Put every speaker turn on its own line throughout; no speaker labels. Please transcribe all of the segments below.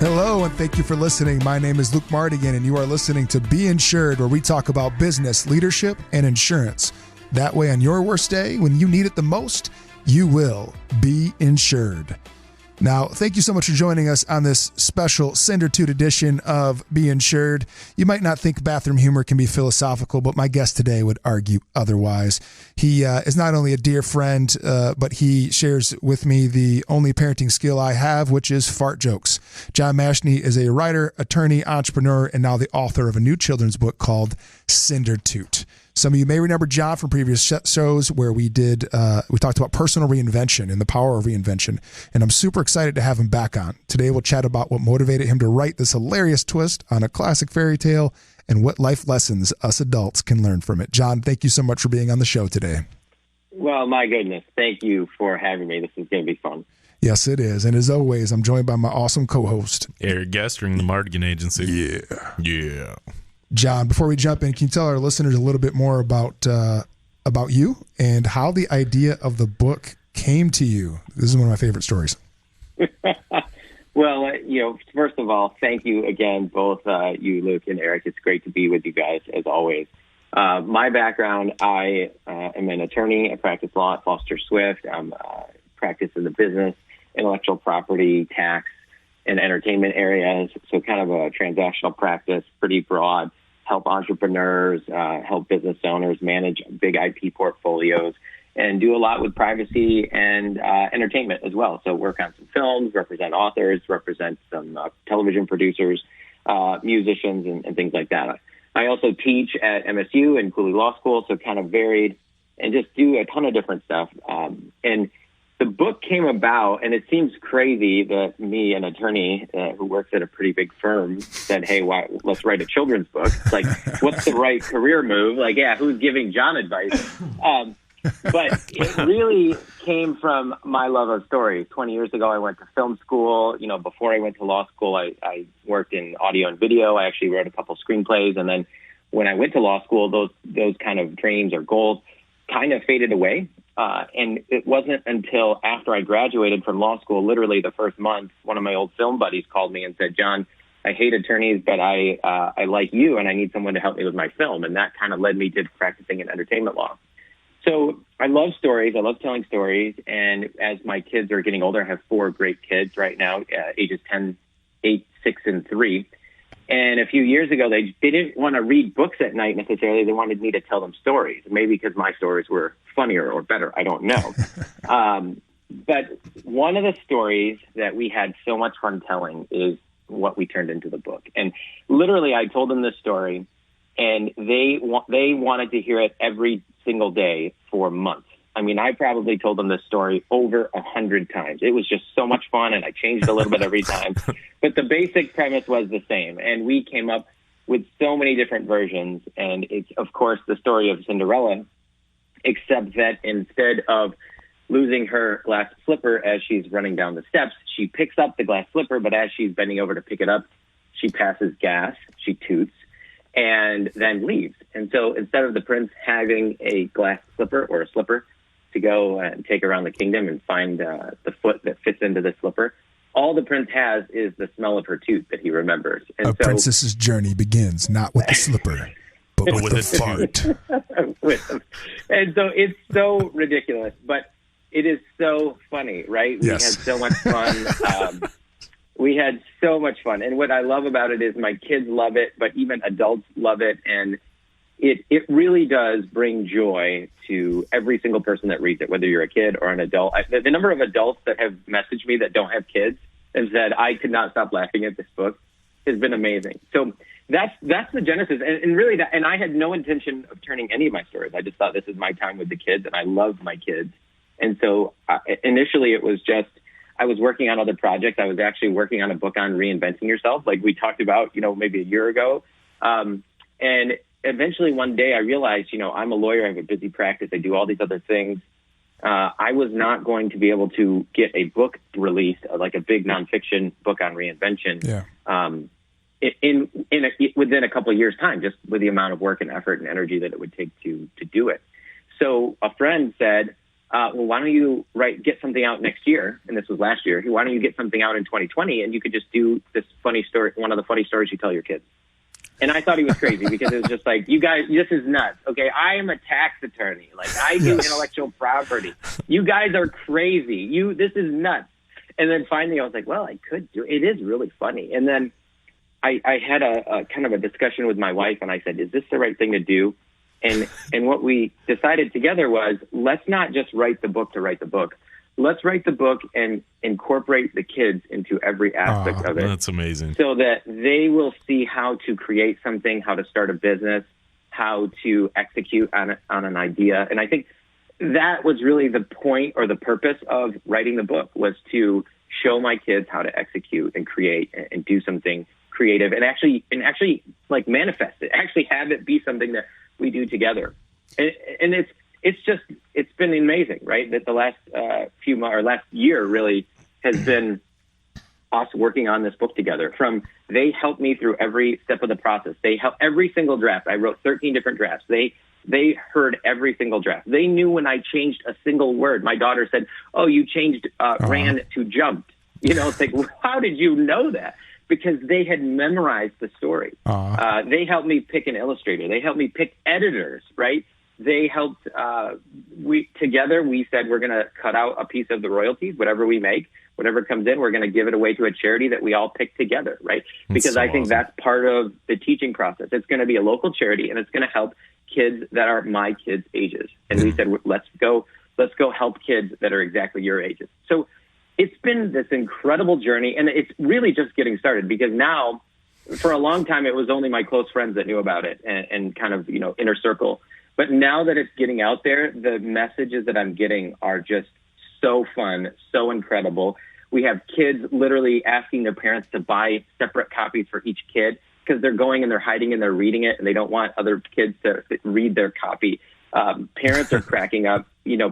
Hello, and thank you for listening. My name is Luke Mardigan, and you are listening to Be Insured, where we talk about business, leadership, and insurance. That way, on your worst day, when you need it the most, you will be insured. Now, thank you so much for joining us on this special CinderToot edition of Be Insured. You might not think bathroom humor can be philosophical, but my guest today would argue otherwise. He is not only a dear friend, but he shares with me the only parenting skill I have, which is fart jokes. John Mashni is a writer, attorney, entrepreneur, and now the author of a new children's book called CinderToot. Some of you may remember John from previous shows where we talked about personal reinvention and the power of reinvention, and I'm super excited to have him back on. Today we'll chat about what motivated him to write this hilarious twist on a classic fairy tale and what life lessons us adults can learn from it. John, thank you so much for being on the show today.
Well, my goodness, thank you for having me. This is going to be fun.
Yes, it is. And as always, I'm joined by my awesome co-host,
Eric Gestring, the Mardigan Agency. Yeah.
John, before we jump in, can you tell our listeners a little bit more about you and how the idea of the book came to you? This is one of my favorite stories.
Well, first of all, thank you again, both you, Luke, and Eric. It's great to be with you guys, as always. My background, I am an attorney. I practice law at Foster Swift. I'm practice in the business, intellectual property, tax, and entertainment areas. So kind of a transactional practice, pretty broad. Help entrepreneurs, help business owners manage big IP portfolios, and do a lot with privacy and entertainment as well. So work on some films, represent authors, represent some television producers, musicians, and things like that. I also teach at MSU and Cooley Law School, so kind of varied and just do a ton of different stuff. And the book came about, and it seems crazy that me, an attorney who works at a pretty big firm, said, hey, let's write a children's book. It's like, what's the right career move? Like, yeah, who's giving John advice? But it really came from my love of stories. 20 years ago, I went to film school. Before I went to law school, I worked in audio and video. I actually wrote a couple screenplays. And then when I went to law school, those kind of dreams or goals kind of faded away. And it wasn't until after I graduated from law school, literally the first month, one of my old film buddies called me and said, John, I hate attorneys, but I like you, and I need someone to help me with my film. And that kind of led me to practicing in entertainment law. So I love stories. I love telling stories. And as my kids are getting older, I have 4 great kids right now, ages 10, 8, 6, and 3. And a few years ago, they didn't want to read books at night necessarily. They wanted me to tell them stories, maybe because my stories were funnier or better. I don't know. But one of the stories that we had so much fun telling is what we turned into the book. And literally, I told them this story, and they wanted to hear it every single day for months. I mean, I probably told them this story over 100 times. It was just so much fun, and I changed a little bit every time. But the basic premise was the same, and we came up with so many different versions. And it's, of course, the story of Cinderella, except that instead of losing her glass slipper as she's running down the steps, she picks up the glass slipper, but as she's bending over to pick it up, she passes gas, she toots, and then leaves. And so instead of the prince having a glass slipper or a slipper to go and take around the kingdom and find the foot that fits into the slipper, all the prince has is the smell of her tooth that he remembers. And
a princess's journey begins not with the slipper, but with the fart.
And so it's so ridiculous, but it is so funny, right?
Yes.
We had so much fun. We had so much fun. And what I love about it is my kids love it, but even adults love it. And it really does bring joy to every single person that reads it, whether you're a kid or an adult. The number of adults that have messaged me that don't have kids and said, I could not stop laughing at this book has been amazing. So that's the genesis. And really, and I had no intention of turning any of my stories. I just thought this is my time with the kids, and I loved my kids. And so initially it was just, I was working on other projects. I was actually working on a book on reinventing yourself, like we talked about, maybe a year ago. And eventually one day I realized, I'm a lawyer. I have a busy practice. I do all these other things. I was not going to be able to get a book released, like a big nonfiction book on reinvention, within a couple of years' time, just with the amount of work and effort and energy that it would take to do it. So a friend said, well, why don't you get something out next year? And this was last year. Why don't you get something out in 2020 and you could just do this funny story, one of the funny stories you tell your kids. And I thought he was crazy because it was just like, you guys, this is nuts. Okay, I am a tax attorney. Like, I do intellectual property. You guys are crazy. This is nuts. And then finally I was like, well, I could do it. It is really funny. And then I had a kind of a discussion with my wife, and I said, is this the right thing to do? And what we decided together was, let's not just write the book to write the book. Let's write the book and incorporate the kids into every aspect of it.
That's amazing.
So that they will see how to create something, how to start a business, how to execute on an idea. And I think that was really the point or the purpose of writing the book, was to show my kids how to execute and create and do something creative and actually like manifest it, actually have it be something that we do together. And it's been amazing, right? That the last last year really has been us working on this book together. They helped me through every step of the process. They helped every single draft. I wrote 13 different drafts. They heard every single draft. They knew when I changed a single word. My daughter said, "Oh, you changed ran to jumped." It's like, well, how did you know that? Because they had memorized the story. They helped me pick an illustrator. They helped me pick editors, right? They helped, we said we're going to cut out a piece of the royalties, whatever we make, whatever comes in, we're going to give it away to a charity that we all pick together, right? Because I think that's part of the teaching process. It's going to be a local charity, and it's going to help kids that are my kids' ages. And we said, let's go help kids that are exactly your ages. So it's been this incredible journey, and it's really just getting started, because now, for a long time, it was only my close friends that knew about it and kind of, inner circle. But now that it's getting out there, the messages that I'm getting are just so fun, so incredible. We have kids literally asking their parents to buy separate copies for each kid because they're going and they're hiding and they're reading it, and they don't want other kids to read their copy. Parents are cracking up.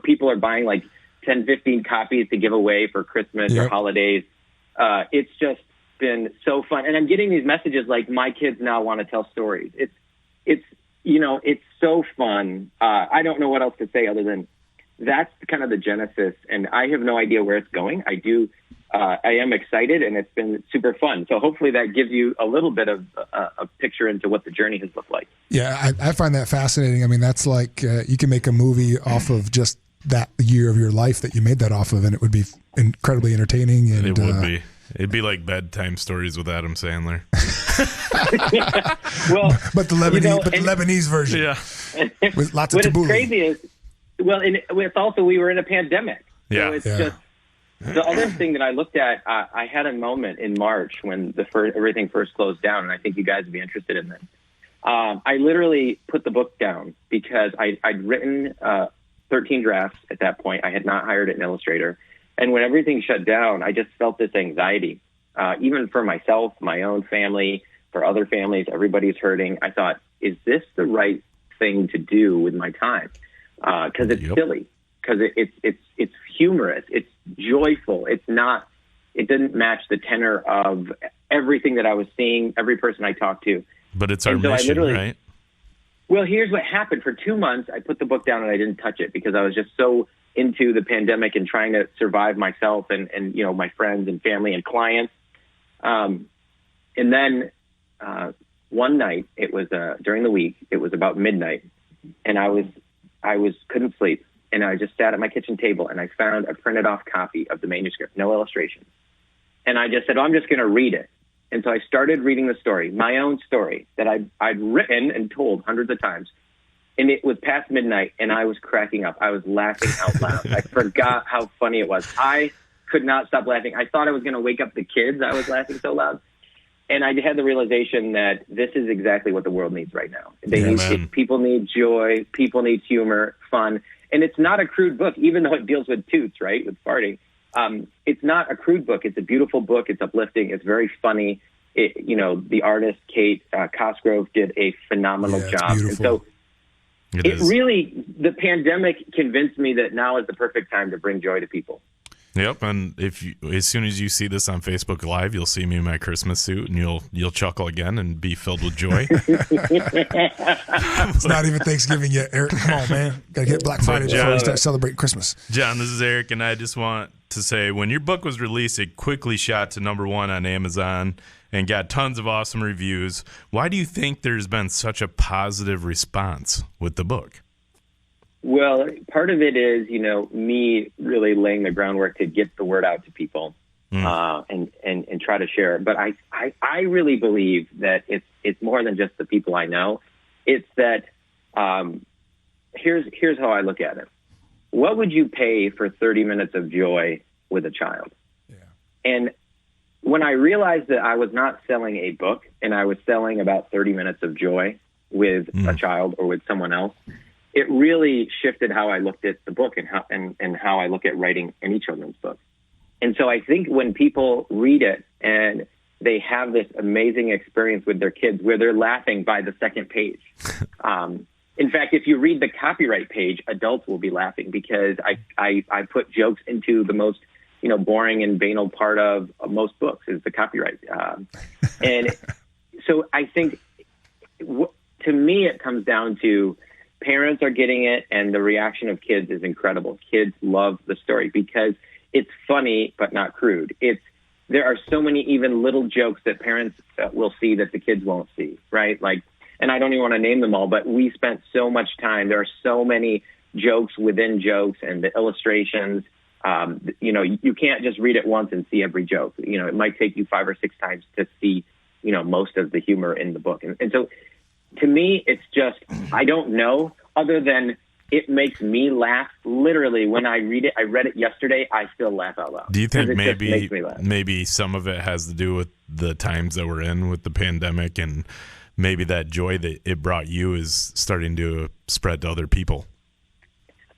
People are buying like 10, 15 copies to give away for Christmas or holidays. It's just been so fun. And I'm getting these messages like, my kids now want to tell stories. It's so fun. I don't know what else to say other than that's kind of the genesis, and I have no idea where it's going. I am excited, and it's been super fun. So hopefully that gives you a little bit of a picture into what the journey has looked like.
Yeah, I find that fascinating. I mean, that's like you can make a movie off of just that year of your life that you made that off of, and it would be incredibly entertaining. And
it would be. It'd be like bedtime stories with Adam Sandler.
Well,
but the Lebanese version, with lots of tabbouleh.
What's crazy is, it's also, we were in a pandemic.
Yeah.
So it's just the other thing that I looked at. I had a moment in March when everything first closed down, and I think you guys would be interested in this. I literally put the book down because I'd written 13 drafts at that point. I had not hired an illustrator. And when everything shut down, I just felt this anxiety, even for myself, my own family, for other families. Everybody's hurting. I thought, is this the right thing to do with my time? Because it's silly, because it's humorous, it's joyful. It didn't match the tenor of everything that I was seeing, every person I talked to.
But it's our mission, right?
Well, here's what happened. For 2 months, I put the book down and I didn't touch it because I was just so into the pandemic and trying to survive myself and my friends and family and clients. And then one night, it was during the week, it was about midnight, and I couldn't sleep. And I just sat at my kitchen table and I found a printed off copy of the manuscript, no illustrations. And I just said, I'm just going to read it. And so I started reading the story, my own story that I'd written and told hundreds of times. And it was past midnight, and I was cracking up. I was laughing out loud. I forgot how funny it was. I could not stop laughing. I thought I was going to wake up the kids. I was laughing so loud. And I had the realization that this is exactly what the world needs right now. People need joy. People need humor, fun. And it's not a crude book, even though it deals with toots, right, with farting. It's not a crude book. It's a beautiful book. It's uplifting. It's very funny. The artist, Kate Cosgrove, did a phenomenal job.
Beautiful.
And so it really, the pandemic convinced me that now is the perfect time to bring joy to people.
Yep, and as soon as you see this on Facebook Live, you'll see me in my Christmas suit, and you'll chuckle again and be filled with joy.
It's not even Thanksgiving yet, Eric. Come on, man. Got to get Black Friday before we start celebrating Christmas.
John, this is Eric, and I just want to say, when your book was released, it quickly shot to #1 on Amazon and got tons of awesome reviews. Why do you think there's been such a positive response with the book?
Well, part of it is, me really laying the groundwork to get the word out to people and try to share it. But I really believe that it's more than just the people I know. It's that here's how I look at it. What would you pay for 30 minutes of joy with a child? Yeah. And when I realized that I was not selling a book and I was selling about 30 minutes of joy with a child or with someone else, it really shifted how I looked at the book and how I look at writing any children's book. And so I think when people read it and they have this amazing experience with their kids where they're laughing by the second page. In fact, if you read the copyright page, adults will be laughing because I put jokes into the most boring and banal part of most books is the copyright. And so I think to me it comes down to parents are getting it, and the reaction of kids is incredible. Kids love the story because it's funny but not crude. There are so many even little jokes that parents will see that the kids won't see, right? And I don't even want to name them all, but we spent so much time. There are so many jokes within jokes and the illustrations. You can't just read it once and see every joke. It might take you 5 or 6 times to see, most of the humor in the book. And so to me, it's just, I don't know, other than it makes me laugh. Literally, when I read it, I read it yesterday, I still laugh out loud.
Do you think maybe some of it has to do with the times that we're in with the pandemic, and maybe that joy that it brought you is starting to spread to other people?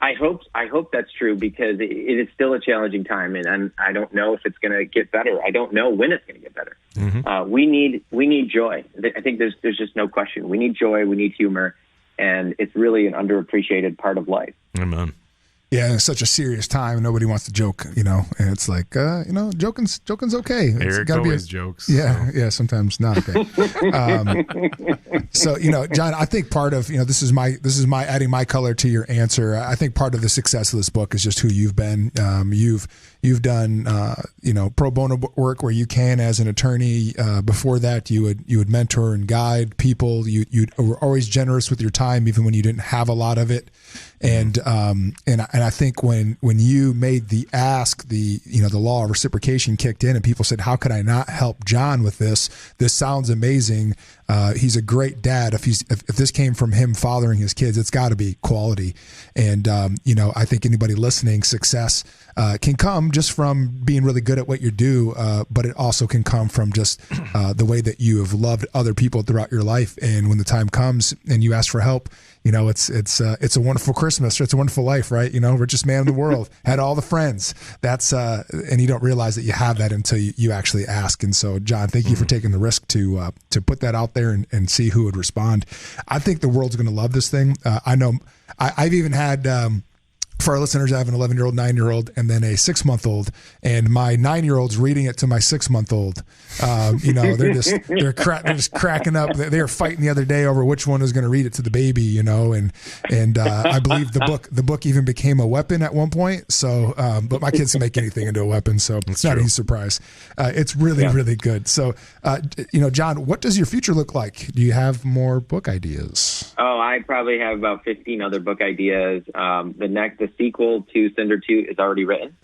I hope that's true because it is still a challenging time, and I don't know if it's going to get better. I don't know when it's going to get better. Mm-hmm. We need joy. I think there's just no question. We need joy. We need humor, and it's really an underappreciated part of life.
Amen.
Yeah, it's such a serious time. Nobody wants to joke, and it's like, joking's okay.
Eric always jokes.
Yeah, yeah, sometimes not okay. So, John, I think part of, this is my adding my color to your answer. I think part of the success of this book is just who you've been. You've done, pro bono work where you can as an attorney. Before that, you would mentor and guide people. You were always generous with your time, even when you didn't have a lot of it. And I think when you made the ask, the law of reciprocation kicked in, and people said, "How could I not help John with this? This sounds amazing. He's a great dad. If this came from him fathering his kids, it's got to be quality." And I think anybody listening, success can come just from being really good at what you do, but it also can come from just the way that you have loved other people throughout your life. And when the time comes and you ask for help, it's a wonderful Christmas, or it's a wonderful life, right? Richest man in the world, had all the friends. That's and you don't realize that you have that until you actually ask. And so, John, thank you for taking the risk to put that out there and see who would respond. I think the world's going to love this thing. I know I've even had. For our listeners, I have an 11-year-old, 9-year-old, and then a 6-month-old. And my 9-year-old's reading it to my 6-month-old. They're just cracking up. They were fighting the other day over which one was going to read it to the baby. And I believe the book even became a weapon at one point. So, but my kids can make anything into a weapon, so it's not any surprise. It's really, really good. So, John, what does your future look like? Do you have more book ideas?
Oh, I probably have about 15 other book ideas. The sequel to CinderToot is already written,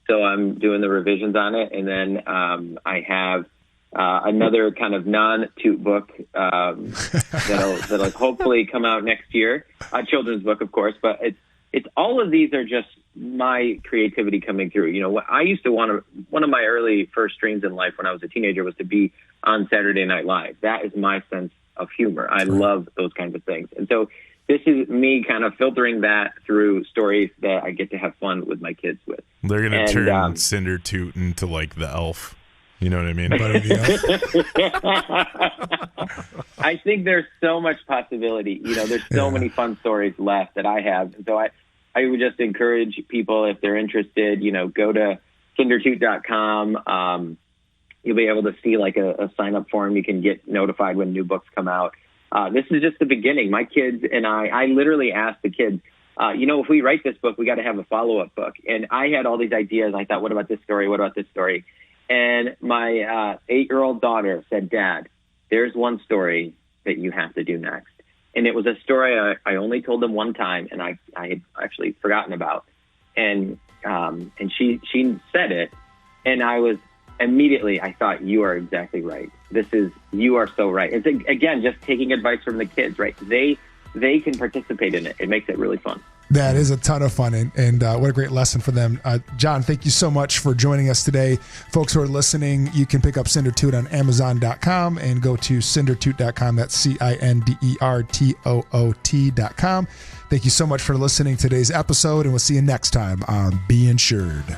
so I'm doing the revisions on it. And then I have another kind of non-Toot book that'll hopefully come out next year, a children's book, of course. But it's all of these are just my creativity coming through. I used to one of my early first dreams in life when I was a teenager was to be on Saturday Night Live. That is my sense of humor. I love those kinds of things, and so. This is me kind of filtering that through stories that I get to have fun with my kids with.
They're going to turn CinderToot into like the elf. You know what I mean?
I think there's so much possibility. There's so many fun stories left that I have. So I would just encourage people, if they're interested, go to CinderToot.com. You'll be able to see like a sign-up form. You can get notified when new books come out. This is just the beginning. My kids and I literally asked the kids, if we write this book, we got to have a follow-up book. And I had all these ideas. I thought, what about this story? What about this story? And my 8-year-old daughter said, Dad, there's one story that you have to do next. And it was a story I only told them one time, and I had actually forgotten about. And she said it, and I was immediately, I thought, you are exactly right. You are so right. It's, again, just taking advice from the kids, right? They can participate in it. It makes it really fun.
That is a ton of fun, and what a great lesson for them. John, thank you so much for joining us today. Folks who are listening, you can pick up CinderToot on Amazon.com and go to CinderToot.com. That's CinderToot.com. Thank you so much for listening to today's episode, and we'll see you next time on Be Insured.